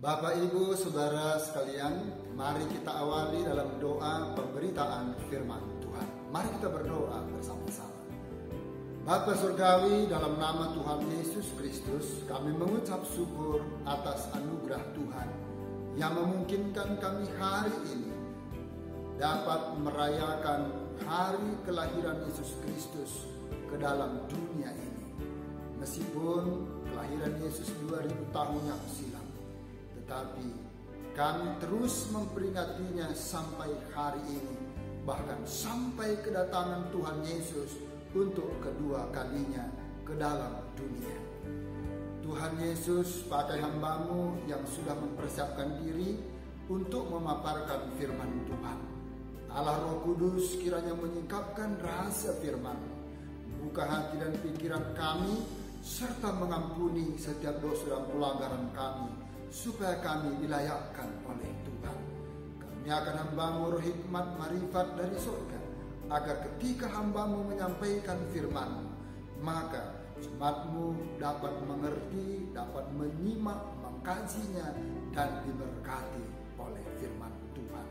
Bapak, Ibu, Saudara sekalian, mari kita awali dalam doa pemberitaan firman Tuhan. Mari kita berdoa bersama-sama. Bapa Surgawi, dalam nama Tuhan Yesus Kristus, kami mengucap syukur atas anugerah Tuhan yang memungkinkan kami hari ini dapat merayakan hari kelahiran Yesus Kristus ke dalam dunia ini. Meskipun kelahiran Yesus 2000 tahun yang silam, tetapi kami terus memperingatinya sampai hari ini, bahkan sampai kedatangan Tuhan Yesus untuk kedua kalinya ke dalam dunia. Tuhan Yesus pakai hamba-Mu yang sudah mempersiapkan diri untuk memaparkan firman Tuhan. Allah Roh Kudus kiranya menyingkapkan rahasia firman, buka hati dan pikiran kami, serta mengampuni setiap dosa dan pelanggaran kami, supaya kami dilayakkan oleh Tuhan. Kami akan hamba-Mu roh hikmat marifat dari surga, agar ketika hamba-Mu menyampaikan firman-Mu, maka jemaat-Mu dapat mengerti, dapat menyimak, mengkajinya, dan diberkati oleh firman Tuhan.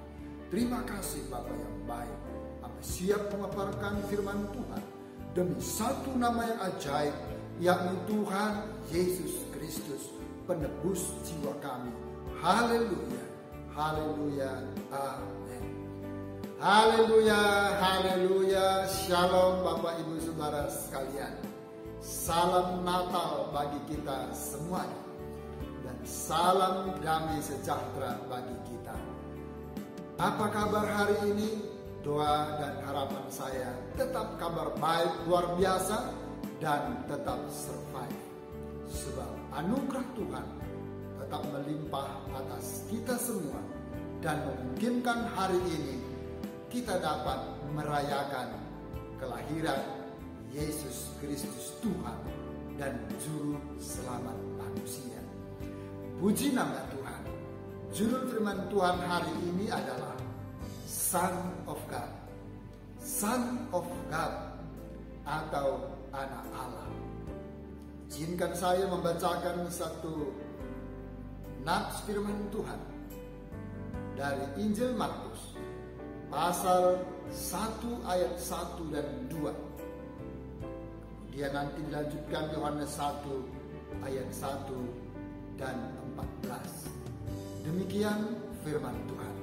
Terima kasih Bapa yang baik, kami siap memaparkan firman Tuhan demi satu nama yang ajaib, yakni Tuhan Yesus Kristus, penebus jiwa kami. Haleluya, haleluya, amin. Haleluya, haleluya. Shalom Bapak, Ibu, Saudara sekalian. Salam Natal bagi kita semuanya, dan salam damai sejahtera bagi kita. Apa kabar hari ini? Doa dan harapan saya tetap kabar baik luar biasa dan tetap survive. Sebab anugerah Tuhan tetap melimpah atas kita semua, dan memungkinkan hari ini kita dapat merayakan kelahiran Yesus Kristus, Tuhan dan Juru Selamat manusia. Puji nama Tuhan. Judul firman Tuhan hari ini adalah Son of God. Son of God atau anak Allah. Izinkan saya membacakan satu nats firman Tuhan dari Injil Markus pasal 1 ayat 1 dan 2. Kemudian nanti dilanjutkan Yohanes 1 ayat 1 dan 14. Demikian firman Tuhan.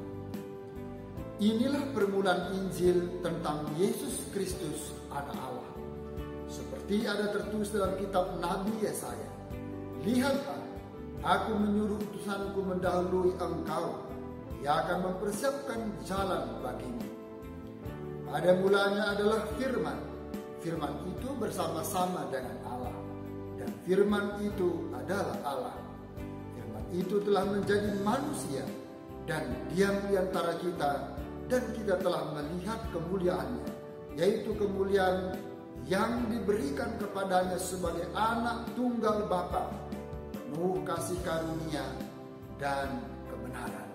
Inilah permulaan Injil tentang Yesus Kristus anak Allah. Seperti ada tertulis dalam kitab Nabi Yesaya, lihatlah, aku menyuruh utusanku mendahului engkau, ia akan mempersiapkan jalan bagimu. Pada mulanya adalah firman, firman itu bersama-sama dengan Allah, dan firman itu adalah Allah. Firman itu telah menjadi manusia dan diam di antara kita, dan kita telah melihat kemuliaannya, yaitu kemuliaan yang diberikan kepadanya sebagai anak tunggal Bapa, penuh kasih karunia dan kebenaran.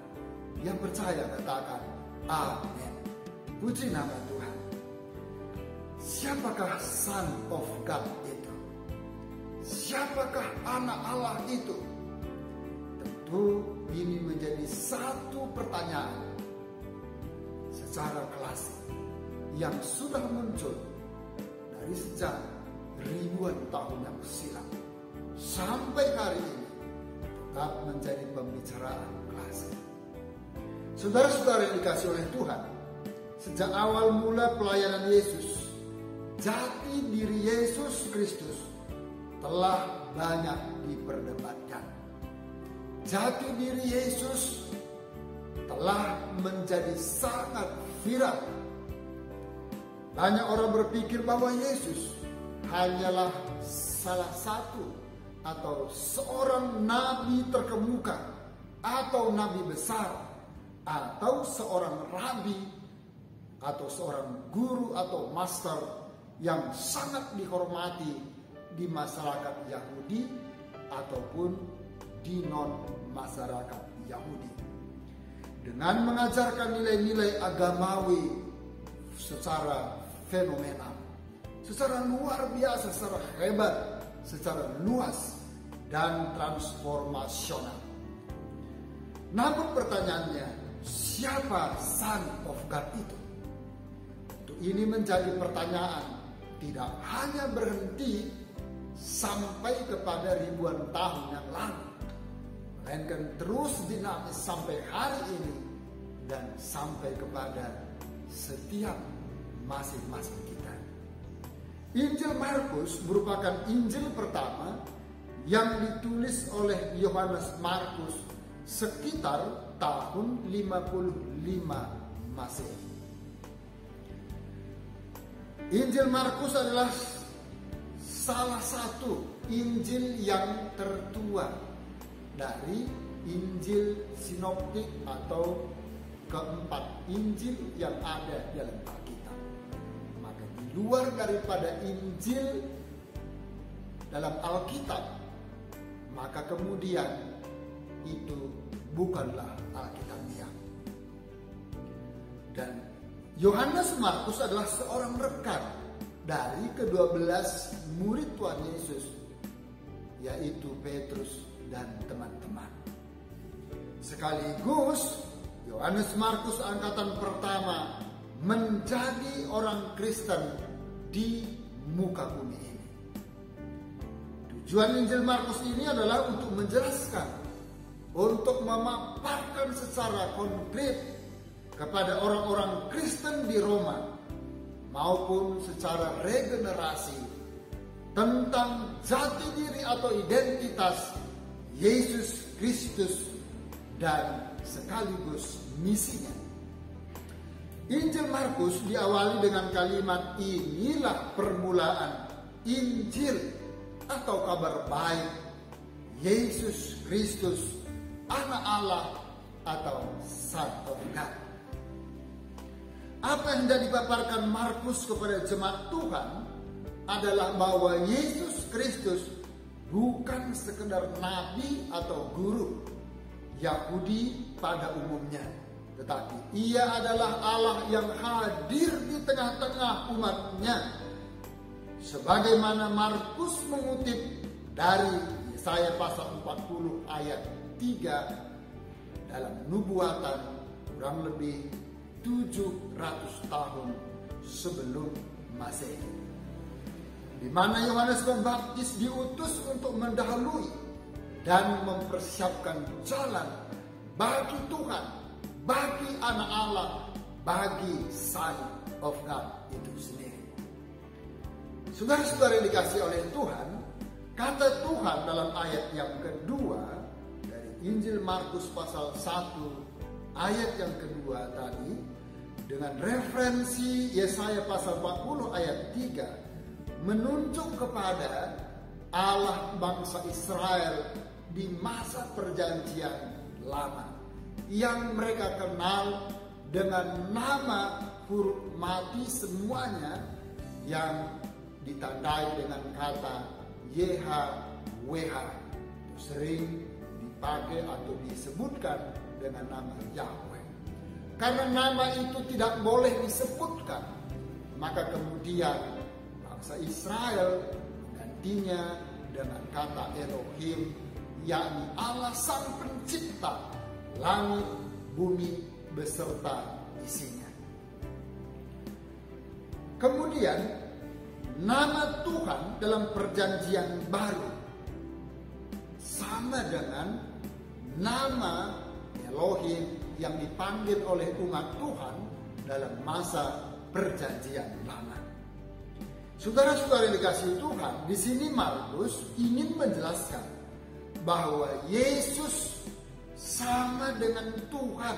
Yang percaya katakan amin. Puji nama Tuhan. Siapakah Son of God itu? Siapakah anak Allah itu? Tentu ini menjadi satu pertanyaan secara klasik yang sudah muncul dari sejak ribuan tahun yang silam sampai hari ini, tetap menjadi pembicaraan klasik. Saudara-saudara yang dikasihi oleh Tuhan, sejak awal mula pelayanan Yesus, jati diri Yesus Kristus telah banyak diperdebatkan. Jati diri Yesus telah menjadi sangat viral. Banyak orang berpikir bahwa Yesus hanyalah salah satu atau seorang nabi terkemuka, atau nabi besar, atau seorang rabi, atau seorang guru atau master yang sangat dihormati di masyarakat Yahudi ataupun di non-masyarakat Yahudi. Dengan mengajarkan nilai-nilai agamawi secara fenomenal, secara luar biasa, secara hebat, secara luas dan transformasional. Namun pertanyaannya, siapa Son of God itu? Ini menjadi pertanyaan tidak hanya berhenti sampai kepada ribuan tahun yang lalu, melainkan terus dinamis sampai hari ini dan sampai kepada setiap masing-masing kita. Injil Markus merupakan Injil pertama yang ditulis oleh Yohanes Markus sekitar tahun 55 Masehi. Injil Markus adalah salah satu Injil yang tertua dari Injil Sinoptik atau keempat Injil yang ada dalam Alkitab. Maka di luar daripada Injil dalam Alkitab, maka kemudian itu bukanlah Alkitabiah. Dan Yohanes Markus adalah seorang rekan dari ke-12 murid Tuhan Yesus, yaitu Petrus dan teman-teman. Sekaligus Yohanes Markus angkatan pertama menjadi orang Kristen di muka bumi ini. Tujuan Injil Markus ini adalah untuk menjelaskan, untuk memaparkan secara konkret kepada orang-orang Kristen di Roma maupun secara regenerasi tentang jati diri atau identitas Yesus Kristus dan sekaligus misinya. Injil Markus diawali dengan kalimat, inilah permulaan Injil atau kabar baik Yesus Kristus, Anak Allah atau Son of God. Apa yang hendak dipaparkan Markus kepada jemaat Tuhan adalah bahwa Yesus Kristus bukan sekedar nabi atau guru Yahudi pada umumnya, tetapi ia adalah Allah yang hadir di tengah-tengah umatnya. Sebagaimana Markus mengutip dari Yesaya pasal 40 ayat 3 dalam nubuatan kurang lebih 700 tahun sebelum Masehi, di mana Yohanes Pembaptis diutus untuk mendahului dan mempersiapkan jalan bagi Tuhan, bagi anak Allah, bagi Son of God itu sendiri. Saudara-saudara yang dikasihi oleh Tuhan, kata Tuhan dalam ayat yang kedua dari Injil Markus pasal 1 ayat yang kedua tadi, dengan referensi Yesaya pasal 40 ayat 3 menunjuk kepada Allah bangsa Israel di masa perjanjian lama yang mereka kenal dengan nama huruf mati semuanya yang ditandai dengan kata YHWH, sering dipakai atau disebutkan dengan nama Yahweh. Karena nama itu tidak boleh disebutkan, maka kemudian bangsa Israel menggantinya dengan kata Elohim, yakni Allah Sang Pencipta langit, bumi beserta isinya. Kemudian nama Tuhan dalam perjanjian baru sama dengan nama Elohim yang dipanggil oleh umat Tuhan dalam masa perjanjian lama. Saudara-saudara yang dikasihi Tuhan, di sini Markus ingin menjelaskan bahwa Yesus sama dengan Tuhan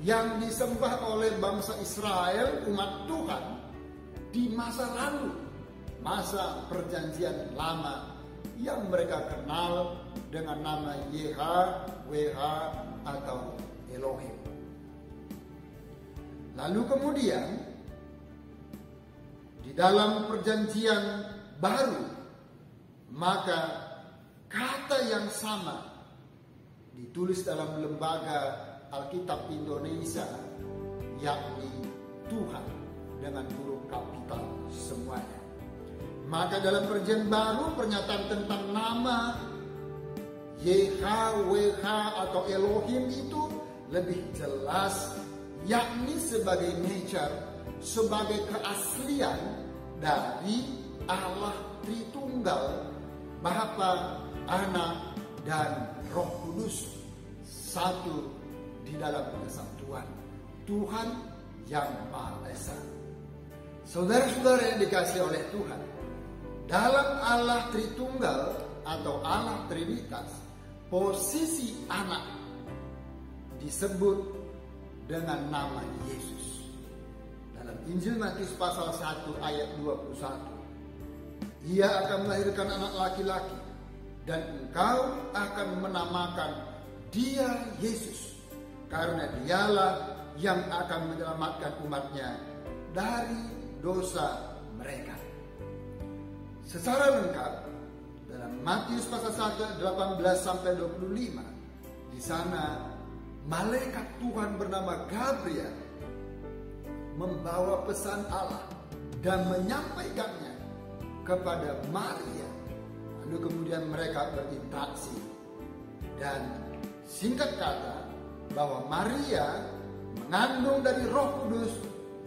yang disembah oleh bangsa Israel, umat Tuhan di masa lalu, masa perjanjian lama yang mereka kenal dengan nama YHWH atau Elohim. Lalu kemudian di dalam perjanjian baru, maka kata yang sama ditulis dalam lembaga Alkitab Indonesia, yakni Tuhan dengan huruf kapital semuanya. Maka dalam perjanjian baru pernyataan tentang nama YHWH atau Elohim itu lebih jelas, yakni sebagai nature, sebagai keaslian dari Allah Tritunggal, Bapa, Anak, dan Roh Kudus, satu di dalam kesatuan Tuhan yang Maha Esa. Saudara-saudara yang dikasihi oleh Tuhan, dalam Allah Tritunggal atau Allah Trinitas, posisi anak disebut dengan nama Yesus. Dalam Injil Matius pasal 1 ayat 21, Ia akan melahirkan anak laki-laki, dan engkau akan menamakan Dia Yesus, karena Dialah yang akan menyelamatkan umatnya dari dosa mereka. Secara lengkap dalam Matius pasal 1 18-25, di sana malaikat Tuhan bernama Gabriel membawa pesan Allah dan menyampaikannya kepada Maria. Lalu kemudian mereka berinteraksi, dan singkat kata bahwa Maria mengandung dari Roh Kudus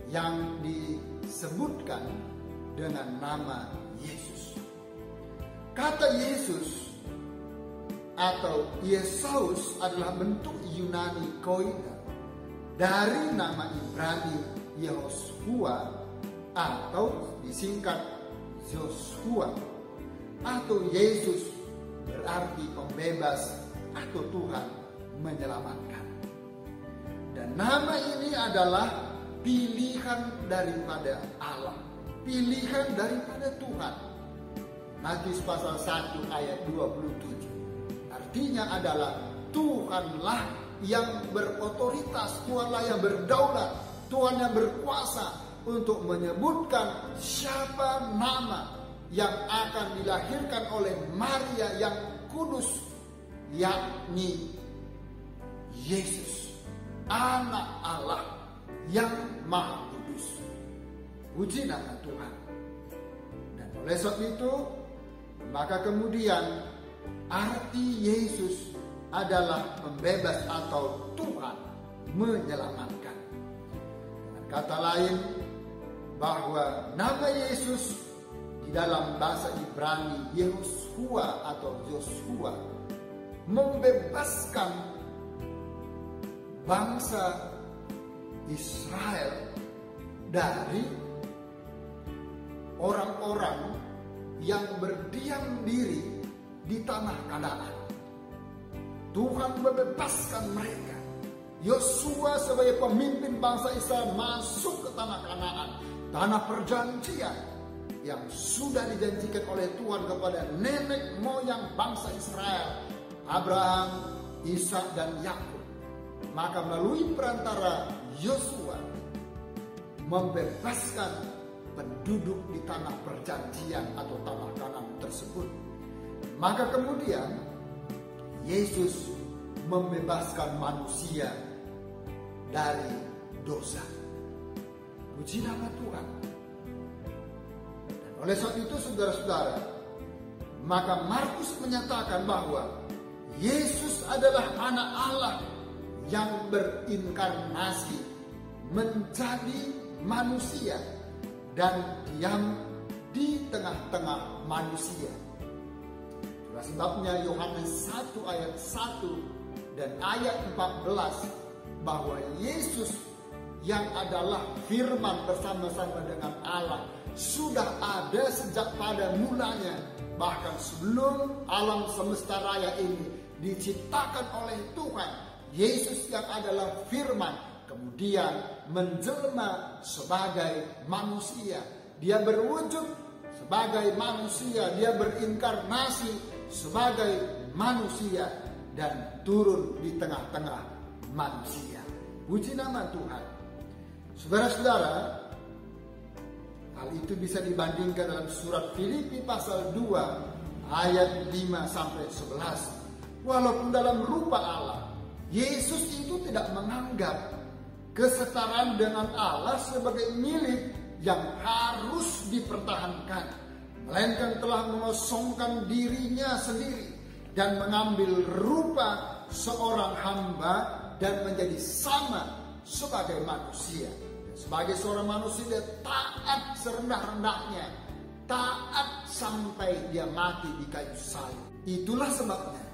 yang disebutkan dengan nama Yesus. Kata Yesus atau Yesus adalah bentuk Yunani koine dari nama Ibrani Yehoshua atau disingkat Joshua, atau Yesus berarti pembebas atau Tuhan menyelamatkan. Dan nama ini adalah pilihan daripada Allah, pilihan daripada Tuhan. Matius pasal 1 ayat 27. Artinya adalah Tuhanlah yang berotoritas, Tuhanlah yang berdaulat, Tuhan yang berkuasa untuk menyebutkan siapa nama yang akan dilahirkan oleh Maria yang kudus, yakni Yesus, anak Allah yang Maha Kudus. Puji nama Tuhan. Dan oleh sebab itu, maka kemudian arti Yesus adalah pembebas atau Tuhan menyelamatkan. Dengan kata lain, bahwa nama Yesus di dalam bahasa Ibrani Yehoshua atau Joshua membebaskan bangsa Israel dari orang-orang yang berdiam diri di tanah Kanaan. Tuhan membebaskan mereka. Yosua sebagai pemimpin bangsa Israel masuk ke tanah Kanaan, tanah perjanjian yang sudah dijanjikan oleh Tuhan kepada nenek moyang bangsa Israel, Abraham, Ishak, dan Yakub. Maka melalui perantara Yosua membebaskan penduduk di tanah perjanjian atau tanah Kanaan tersebut. Maka kemudian Yesus membebaskan manusia dari dosa. Puji nama Tuhan. Dan oleh sebab itu saudara-saudara, maka Markus menyatakan bahwa Yesus adalah anak Allah yang berinkarnasi menjadi manusia dan diam di tengah-tengah manusia. Itulah sebabnya Yohanes 1 ayat 1 dan ayat 14 bahwa Yesus yang adalah firman bersama-sama dengan Allah sudah ada sejak pada mulanya, bahkan sebelum alam semesta raya ini diciptakan oleh Tuhan. Yesus yang adalah firman kemudian menjelma sebagai manusia. Dia berwujud sebagai manusia, dia berinkarnasi sebagai manusia dan turun di tengah-tengah manusia. Puji nama Tuhan. Saudara-saudara, hal itu bisa dibandingkan dalam surat Filipi pasal 2 ayat 5-11. Walaupun dalam rupa Allah, Yesus itu tidak menganggap kesetaraan dengan Allah sebagai milik yang harus dipertahankan, melainkan telah mengosongkan dirinya sendiri, dan mengambil rupa seorang hamba dan menjadi sama sebagai manusia. Sebagai seorang manusia dia taat serendah-rendahnya, taat sampai dia mati di kayu salib. Itulah sebabnya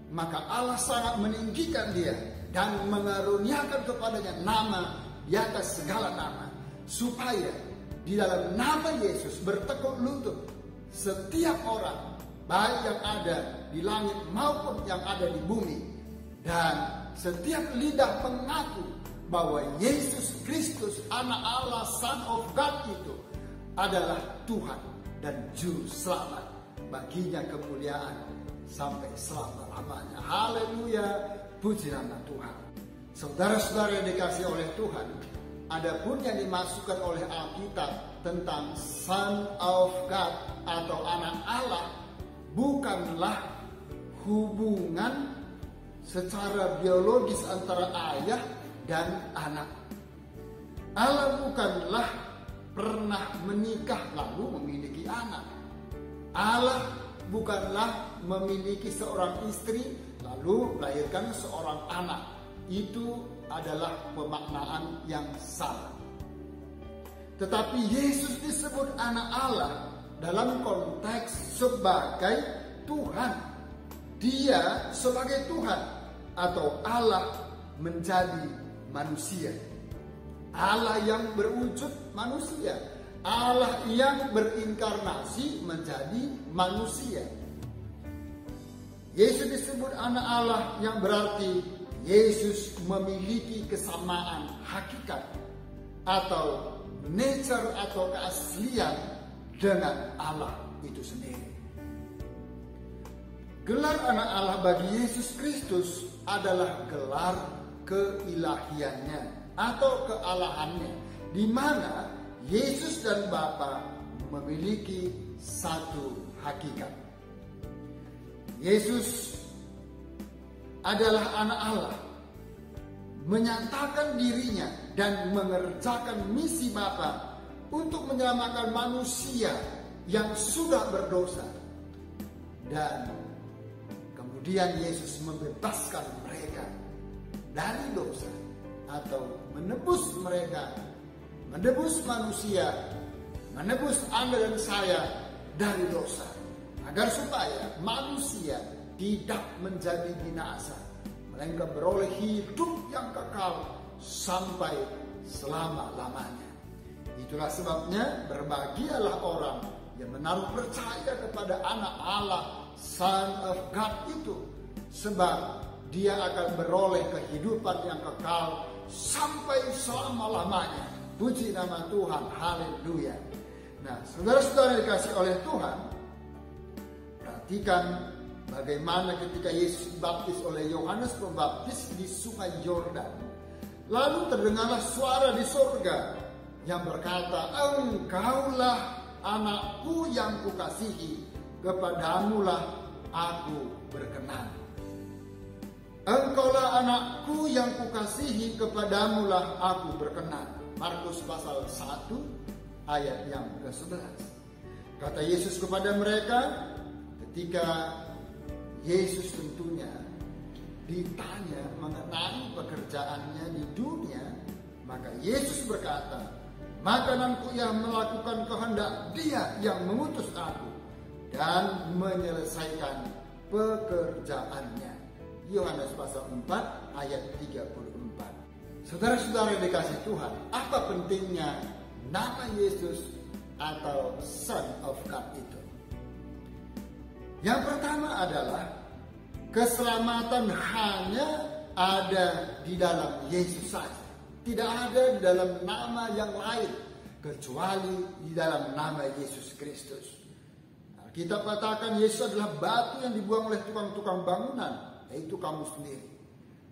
maka Allah sangat meninggikan dia dan mengaruniakan kepadanya nama di atas segala nama, supaya di dalam nama Yesus bertekuk lutut setiap orang, baik yang ada di langit maupun yang ada di bumi, dan setiap lidah mengaku bahwa Yesus Kristus anak Allah, Son of God itu adalah Tuhan dan Juru Selamat. Baginya kemuliaan sampai selama-lamanya. Haleluya, puji nama Tuhan. Saudara-saudara yang dikasihi oleh Tuhan, adapun yang dimasukkan oleh Alkitab tentang Son of God atau anak Allah bukanlah hubungan secara biologis antara ayah dan anak. Allah bukanlah pernah menikah lalu memiliki anak. Allah bukanlah memiliki seorang istri lalu melahirkan seorang anak. Itu adalah pemaknaan yang salah. Tetapi Yesus disebut anak Allah dalam konteks sebagai Tuhan. Dia sebagai Tuhan atau Allah menjadi manusia. Allah yang berwujud manusia. Allah yang berinkarnasi menjadi manusia. Yesus disebut anak Allah yang berarti Yesus memiliki kesamaan hakikat atau nature atau keaslian dengan Allah itu sendiri. Gelar anak Allah bagi Yesus Kristus adalah gelar keilahiannya atau kealahannya, di mana Yesus dan Bapa memiliki satu hakikat. Yesus adalah anak Allah, menyatakan dirinya dan mengerjakan misi Bapa untuk menyelamatkan manusia yang sudah berdosa. Dan kemudian Yesus membebaskan mereka dari dosa atau menebus mereka, menebus manusia, menebus Anda dan saya dari dosa, agar supaya manusia tidak menjadi binasa, melainkan beroleh hidup yang kekal sampai selama-lamanya. Itulah sebabnya berbahagialah orang yang menaruh percaya kepada anak Allah, Son of God itu, sebab dia akan beroleh kehidupan yang kekal sampai selama-lamanya. Puji nama Tuhan, haleluya. Nah, saudara-saudara dikasih oleh Tuhan, perhatikan bagaimana ketika Yesus dibaptis oleh Yohanes Pembaptis di sungai Yordan. Lalu terdengarlah suara di surga yang berkata, "Engkaulah anakku yang kukasihi, kepadamulah aku berkenan." Engkaulah anakku yang kukasihi, kepadamulah aku berkenan. Markus pasal 1 ayat yang ke-11. Kata Yesus kepada mereka ketika Yesus tentunya ditanya mengenai pekerjaannya di dunia, maka Yesus berkata, "Makananku yang melakukan kehendak Dia yang mengutus aku dan menyelesaikan pekerjaannya." Yohanes pasal 4 ayat 34. Saudara-saudara yang dikasih Tuhan, apa pentingnya nama Yesus atau Son of God itu? Yang pertama adalah keselamatan hanya ada di dalam Yesus saja. Tidak ada di dalam nama yang lain kecuali di dalam nama Yesus Kristus. Kita katakan Yesus adalah batu yang dibuang oleh tukang-tukang bangunan, yaitu kamu sendiri.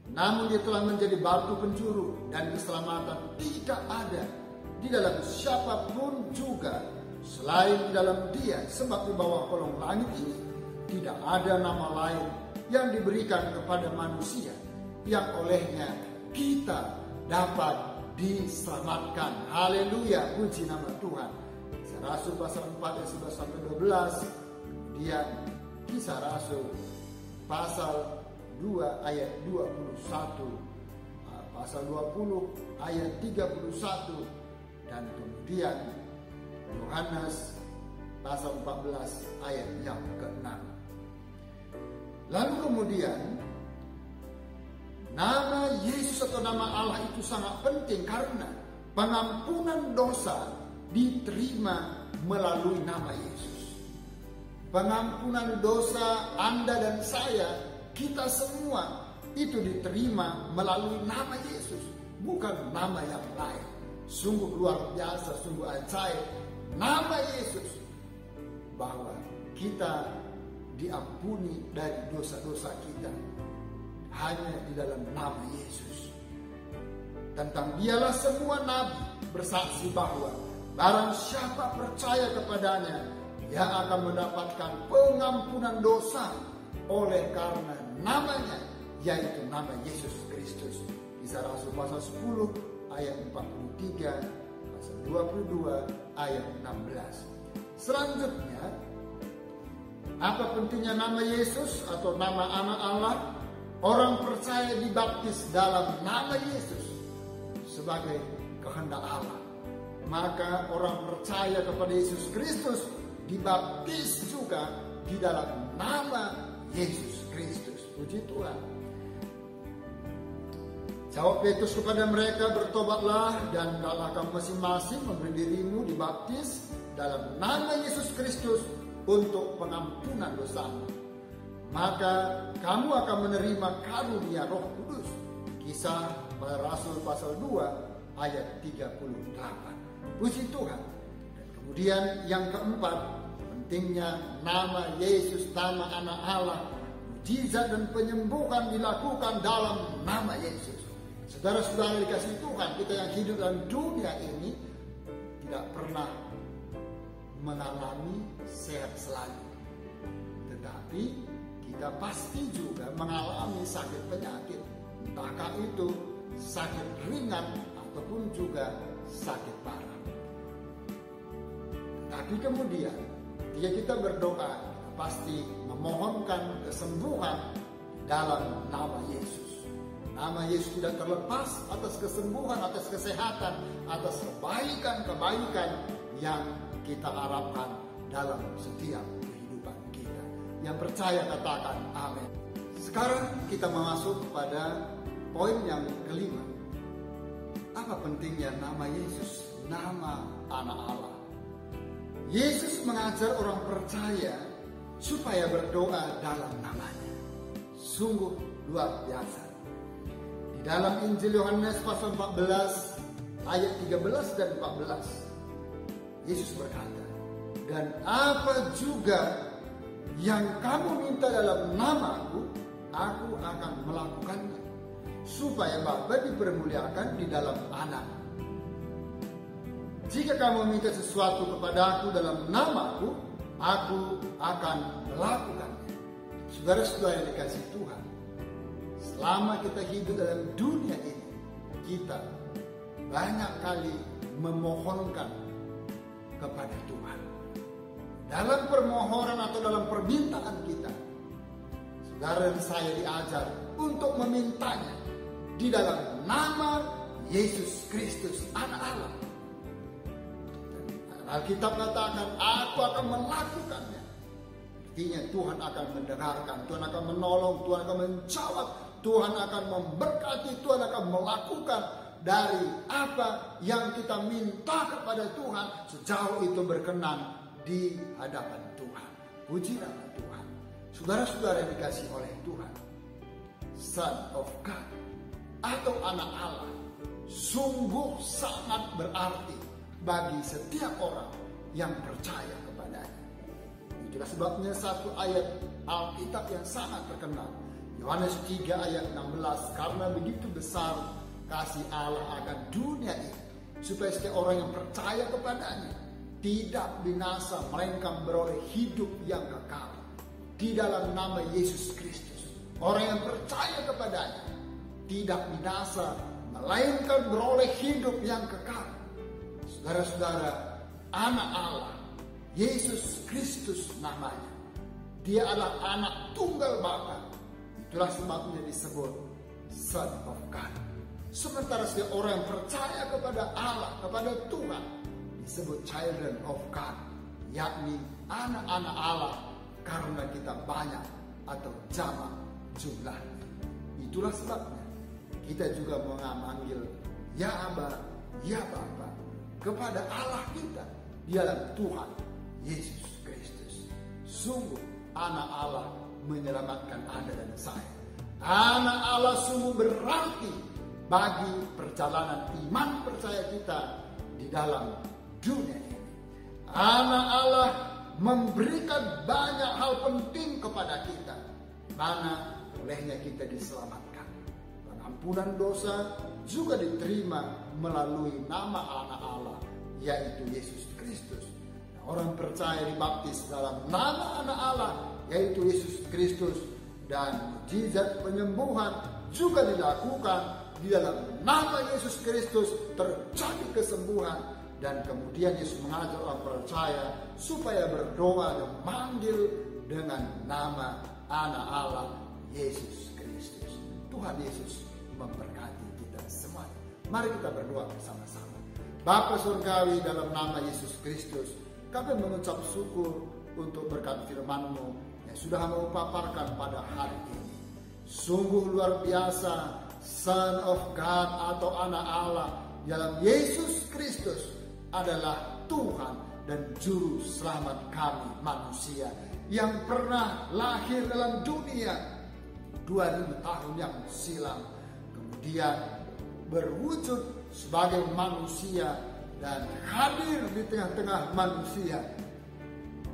Namun dia telah menjadi batu penjuru, dan keselamatan tidak ada di dalam siapapun juga selain di dalam Dia, sebab di bawah kolong langit ini tidak ada nama lain yang diberikan kepada manusia yang olehnya kita dapat diselamatkan. Haleluya, puji nama Tuhan. Rasul pasal 4 ayat 11 sampai 12. Kemudian Kisah Rasul pasal 2 ayat 21, pasal 20 ayat 31, dan kemudian Yohanes pasal 14 ayat yang ke-6. Lalu kemudian nama Yesus atau nama Allah itu sangat penting karena pengampunan dosa diterima melalui nama Yesus. Pengampunan dosa Anda dan saya, kita semua itu diterima melalui nama Yesus, bukan nama yang lain. Sungguh luar biasa, sungguh ajaib nama Yesus, bahwa kita diampuni dari dosa-dosa kita hanya di dalam nama Yesus. Tentang dialah semua nabi bersaksi bahwa barang siapa percaya kepadanya, ia akan mendapatkan pengampunan dosa oleh karena namanya, yaitu nama Yesus Kristus. Kisah Rasul pasal 10 ayat 43, pasal 22 ayat 16. Selanjutnya, apa pentingnya nama Yesus atau nama anak Allah? Orang percaya dibaptis dalam nama Yesus sebagai kehendak Allah. Maka orang percaya kepada Yesus Kristus dibaptis juga di dalam nama Yesus Kristus. Puji Tuhan. Jawab Petrus kepada mereka, bertobatlah dan hendaklah kamu masing-masing memberi dirimu dibaptis dalam nama Yesus Kristus untuk pengampunan dosa, maka kamu akan menerima karunia Roh Kudus. Kisah para Rasul pasal 2 ayat 38. Puji Tuhan. Dan kemudian yang keempat, pentingnya nama Yesus, nama anak Allah. Mujizat dan penyembuhan dilakukan dalam nama Yesus. Saudara-saudara dikasih Tuhan, kita yang hidup dalam dunia ini tidak pernah mengalami sehat selalu, tetapi kita pasti juga mengalami sakit penyakit, entahkah itu sakit ringan ataupun juga sakit parah. Tapi kemudian ketika kita berdoa, kita pasti memohonkan kesembuhan dalam nama Yesus. Nama Yesus tidak terlepas atas kesembuhan, atas kesehatan, atas kebaikan-kebaikan yang kita harapkan dalam setiap kehidupan kita. Yang percaya katakan amin. Sekarang kita masuk kepada poin yang kelima. Apa pentingnya nama Yesus, nama anak Allah? Yesus mengajar orang percaya supaya berdoa dalam namanya. Sungguh luar biasa. Di dalam Injil Yohanes pasal 14 ayat 13 dan 14, Yesus berkata, dan apa juga yang kamu minta dalam namaku, aku akan melakukannya, supaya Bapa dipermuliakan di dalam Anak. Jika kamu minta sesuatu kepada aku dalam namaku, aku akan melakukannya. Saudara-saudara yang dikasih Tuhan, selama kita hidup dalam dunia ini, kita banyak kali memohonkan kepada Tuhan. Dalam permohonan atau dalam permintaan kita, saudara dan saya diajar untuk memintanya di dalam nama Yesus Kristus, anak Allah. Alkitab katakan, aku akan melakukannya. Artinya Tuhan akan mendengarkan, Tuhan akan menolong, Tuhan akan menjawab, Tuhan akan memberkati, Tuhan akan melakukan dari apa yang kita minta kepada Tuhan, sejauh itu berkenan di hadapan Tuhan. Puji nama Tuhan. Saudara-saudara yang dikasih oleh Tuhan, Son of God atau anak Allah sungguh sangat berarti bagi setiap orang yang percaya kepadanya. Itulah sebabnya satu ayat Alkitab yang sangat terkenal, Yohanes 3 ayat 16, karena begitu besar kasih Allah akan dunia ini, supaya setiap orang yang percaya kepadanya tidak binasa, melainkan beroleh hidup yang kekal. Di dalam nama Yesus Kristus, orang yang percaya kepadanya tidak binasa, melainkan beroleh hidup yang kekal. Saudara-saudara, anak Allah, Yesus Kristus namanya, Dia adalah anak tunggal Bapa. Itulah sebabnya disebut Son of God. Sementara setiap orang yang percaya kepada Allah, kepada Tuhan, disebut Children of God, yakni anak-anak Allah, karena kita banyak atau jamak jumlahnya. Itulah sebabnya kita juga memanggil ya Aba, ya Bapa kepada Allah kita di dalam Tuhan Yesus Kristus. Sungguh anak Allah menyelamatkan Anda dan saya. Anak Allah sungguh berarti bagi perjalanan iman percaya kita di dalam dunia ini. Anak Allah memberikan banyak hal penting kepada kita, mana olehnya kita diselamatkan. Pengampunan dosa juga diterima melalui nama anak Allah, yaitu Yesus Kristus. Orang percaya dibaptis dalam nama anak Allah, yaitu Yesus Kristus, dan mukjizat penyembuhan juga dilakukan di dalam nama Yesus Kristus, terjadi kesembuhan. Dan kemudian Yesus mengajar orang percaya supaya berdoa dan manggil dengan nama anak Allah Yesus Kristus. Tuhan Yesus memberkati kita semua. Mari kita berdoa bersama-sama. Bapa Surgawi, dalam nama Yesus Kristus, kami mengucap syukur untuk berkat firman-Mu yang sudah Kamu paparkan pada hari ini. Sungguh luar biasa, Son of God atau anak Allah dalam Yesus Kristus adalah Tuhan dan Juru Selamat kami manusia yang pernah lahir dalam dunia 2000 tahun yang silam, kemudian berwujud sebagai manusia dan hadir di tengah-tengah manusia,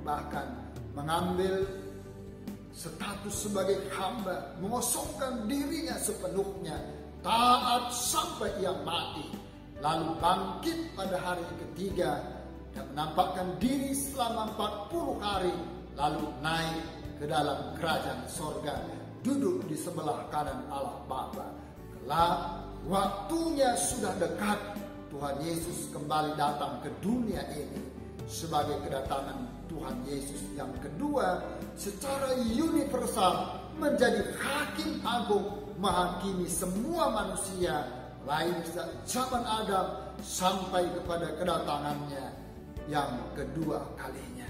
bahkan mengambil status sebagai hamba, mengosongkan dirinya sepenuhnya, taat sampai ia mati, lalu bangkit pada hari ketiga dan menampakkan diri selama 40 hari, lalu naik ke dalam kerajaan sorga, duduk di sebelah kanan Allah Bapa. Kelak waktunya sudah dekat, Tuhan Yesus kembali datang ke dunia ini sebagai kedatangan Tuhan Yesus yang kedua secara universal, menjadi hakim agung, menghakimi semua manusia, lain sejak zaman Adam sampai kepada kedatangannya yang kedua kalinya.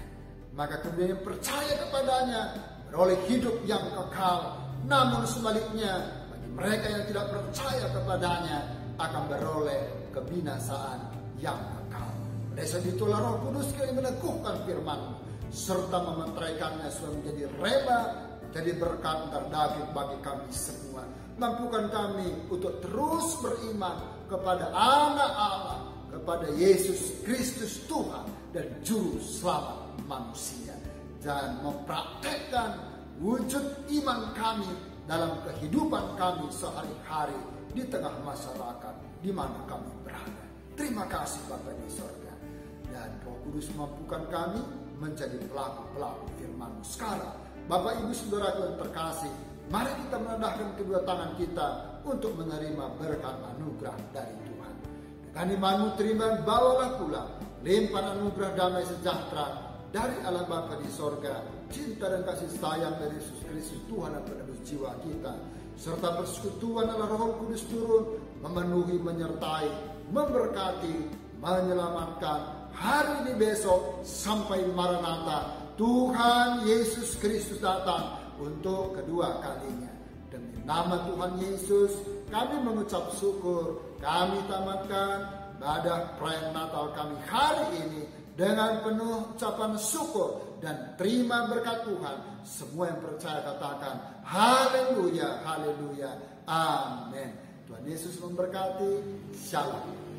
Maka kemudian percaya kepadanya beroleh hidup yang kekal. Namun sebaliknya, bagi mereka yang tidak percaya kepadanya akan beroleh kebinasaan yang kekal. Oleh sebab itulah Roh Kudus kali meneguhkan firman-Mu serta mementeraikannya supaya menjadi rema, jadi berkat terdaging bagi kami semua. Mampukan kami untuk terus beriman kepada anak Allah, kepada Yesus Kristus Tuhan dan Juru Selamat manusia, dan mempraktekkan wujud iman kami dalam kehidupan kami sehari-hari di tengah masyarakat di mana kami berada. Terima kasih Bapa di sorga, dan Roh Kudus mampukan kami menjadi pelaku-pelaku firman-Mu. Sekarang Bapak Ibu Saudara yang terkasih, mari kita menadahkan kedua tangan kita untuk menerima berkat anugerah dari Tuhan. Dengan iman-Mu terima, bawalah pulang limpahan anugerah damai sejahtera dari Allah Bapa di sorga, cinta dan kasih sayang dari Yesus Kristus Tuhan dan penebus jiwa kita, serta persekutuan Allah Roh Kudus turun, memenuhi, menyertai, memberkati, menyelamatkan hari ini, besok, sampai Maranatha Tuhan Yesus Kristus datang untuk kedua kalinya. Demi nama Tuhan Yesus kami mengucap syukur. Kami tamatkan ibadah perayaan Natal kami hari ini dengan penuh ucapan syukur dan terima berkat Tuhan. Semua yang percaya katakan haleluya, haleluya, amin. Tuhan Yesus memberkati. Shalom.